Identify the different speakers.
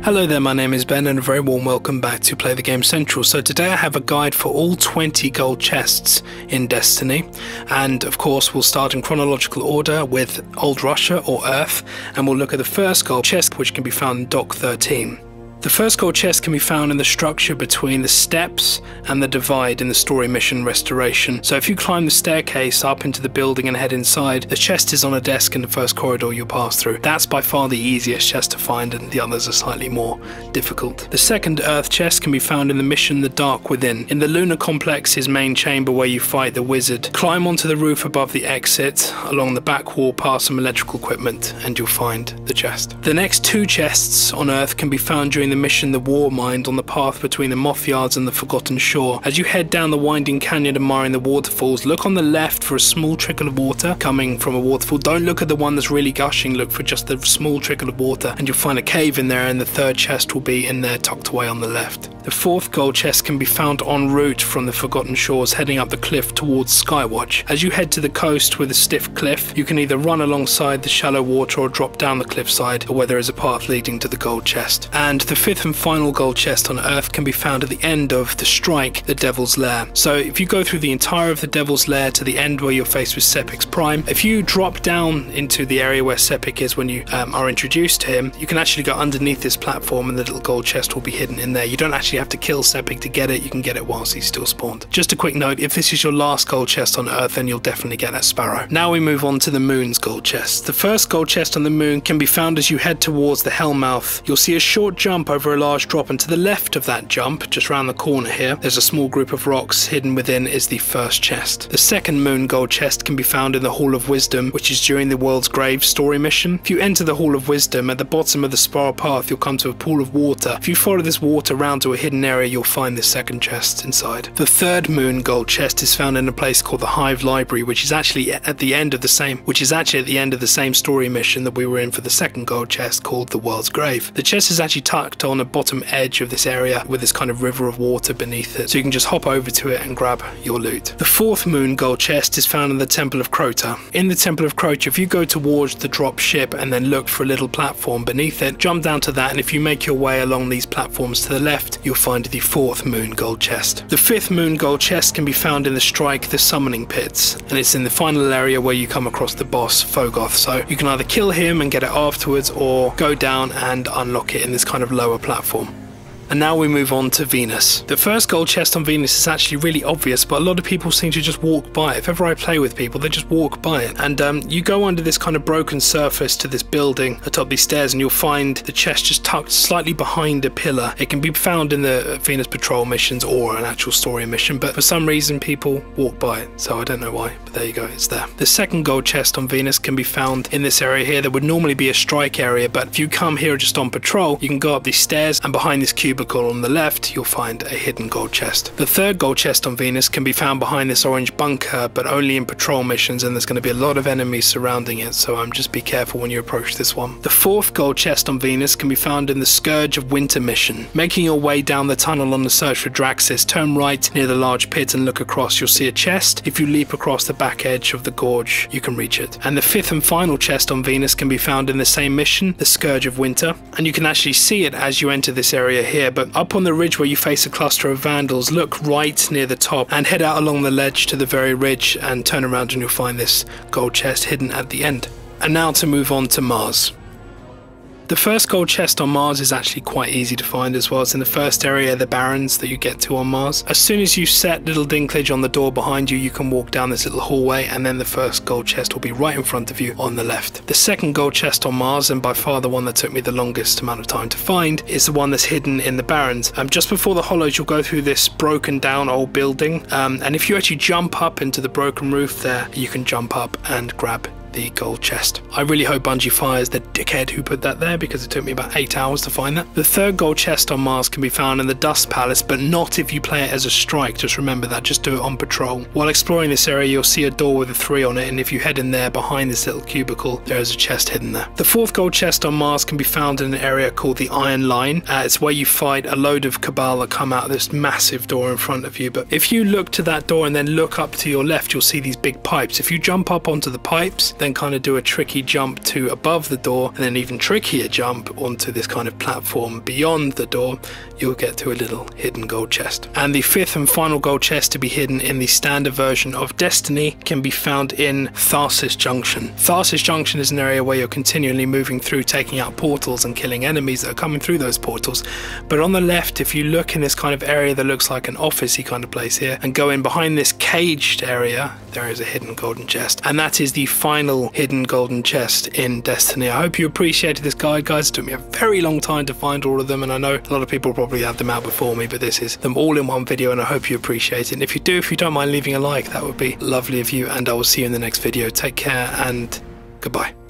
Speaker 1: Hello there, my name is Ben and a very warm welcome back to Play the Game Central. So today I have a guide for all 20 gold chests in Destiny, and of course we'll start in chronological order with Old Russia or Earth, and we'll look at the first gold chest, which can be found in Dock 13. The first gold chest can be found in the structure between the steps and the divide in the story mission Restoration. So if you climb the staircase up into the building and head inside, the chest is on a desk in the first corridor you'll pass through. That's by far the easiest chest to find, and the others are slightly more difficult. The second Earth chest can be found in the mission The Dark Within. In the Lunar Complex's main chamber where you fight the wizard, climb onto the roof above the exit, along the back wall past some electrical equipment, and you'll find the chest. The next two chests on Earth can be found during the mission The War Mind on the path between the Moth Yards and the Forgotten Shore. As you head down the winding canyon admiring the waterfalls, look on the left for a small trickle of water coming from a waterfall. Don't look at the one that's really gushing, look for just the small trickle of water and you'll find a cave in there, and the third chest will be in there tucked away on the left. The fourth gold chest can be found en route from the Forgotten Shores heading up the cliff towards Skywatch. As you head to the coast with a stiff cliff, you can either run alongside the shallow water or drop down the cliffside, or where there is a path leading to the gold chest. And the fifth and final gold chest on Earth can be found at the end of the Strike, the Devil's Lair. So if you go through the entire of the Devil's Lair to the end where you're faced with Sepic's Prime, if you drop down into the area where Sepic is when you are introduced to him, you can actually go underneath this platform and the little gold chest will be hidden in there. You don't actually have to kill Sepic to get it, you can get it whilst he's still spawned. Just a quick note, if this is your last gold chest on Earth, then you'll definitely get that Sparrow. Now we move on to the Moon's gold chest. The first gold chest on the Moon can be found as you head towards the Hellmouth. You'll see a short jump over a large drop, and to the left of that jump, just round the corner here, there's a small group of rocks. Hidden within is the first chest. The second Moon gold chest can be found in the Hall of Wisdom, which is during the World's Grave story mission. If you enter the Hall of Wisdom, at the bottom of the spiral path you'll come to a pool of water. If you follow this water round to a hidden area, you'll find the second chest inside. The third Moon gold chest is found in a place called the Hive Library, which is actually at the end of the same story mission that we were in for the second gold chest, called the World's Grave. The chest is actually tucked on a bottom edge of this area with this kind of river of water beneath it, so you can just hop over to it and grab your loot. The fourth Moon gold chest is found in the Temple of Crota. In the Temple of Crota, if you go towards the drop ship and then look for a little platform beneath it, jump down to that, and if you make your way along these platforms to the left, you'll find the fourth Moon gold chest. The fifth Moon gold chest can be found in the Strike, the Summoning Pits, and it's in the final area where you come across the boss Fogoth. So you can either kill him and get it afterwards, or go down and unlock it in this kind of lower platform. And now we move on to Venus. The first gold chest on Venus is actually really obvious, but a lot of people seem to just walk by it. If ever I play with people, they just walk by it. And you go under this kind of broken surface to this building atop these stairs, and you'll find the chest just tucked slightly behind a pillar. It can be found in the Venus Patrol missions or an actual story mission, but for some reason people walk by it, so I don't know why, but there you go, it's there. The second gold chest on Venus can be found in this area here. That would normally be a strike area, but if you come here just on patrol, you can go up these stairs, and behind this cubicle on the left you'll find a hidden gold chest. The third gold chest on Venus can be found behind this orange bunker, but only in patrol missions, and there's going to be a lot of enemies surrounding it, so just be careful when you approach this one. The fourth gold chest on Venus can be found in the Scourge of Winter mission. Making your way down the tunnel on the search for Draxis, turn right near the large pit and look across. You'll see a chest. If you leap across the back edge of the gorge, you can reach it. And the fifth and final chest on Venus can be found in the same mission, the Scourge of Winter, and you can actually see it as you enter this area here, but up on the ridge where you face a cluster of vandals, look right near the top and head out along the ledge to the very ridge and turn around and you'll find this gold chest hidden at the end. And now to move on to Mars. The first gold chest on Mars is actually quite easy to find as well. It's in the first area, the Barrens, that you get to on Mars. As soon as you set Little Dinklage on the door behind you, you can walk down this little hallway, and then the first gold chest will be right in front of you on the left. The second gold chest on Mars, and by far the one that took me the longest amount of time to find, is the one that's hidden in the Barrens. Just before the Hollows, you'll go through this broken down old building, and if you actually jump up into the broken roof there, you can jump up and grab the gold chest. I really hope Bungie fires the dickhead who put that there, because it took me about 8 hours to find that. The third gold chest on Mars can be found in the Dust Palace, but not if you play it as a strike. Just remember that, just do it on patrol. While exploring this area, you'll see a door with a 3 on it, and if you head in there behind this little cubicle, there is a chest hidden there. The fourth gold chest on Mars can be found in an area called the Iron Line. It's where you fight a load of Cabal that come out of this massive door in front of you, but if you look to that door and then look up to your left, you'll see these big pipes. If you jump up onto the pipes, then then kind of do a tricky jump to above the door, and then even trickier jump onto this kind of platform beyond the door, you'll get to a little hidden gold chest. And the fifth and final gold chest to be hidden in the standard version of Destiny can be found in Tharsis Junction. Tharsis Junction is an area where you're continually moving through, taking out portals and killing enemies that are coming through those portals. But on the left, if you look in this kind of area that looks like an officey kind of place here, and go in behind this caged area, there is a hidden golden chest. And that is the final hidden golden chest in Destiny. I hope you appreciated this guide, guys. It took me a very long time to find all of them, and I know a lot of people probably had them out before me, but this is them all in one video, and I hope you appreciate it. And if you do, if you don't mind leaving a like, that would be lovely of you, and I will see you in the next video. Take care and goodbye.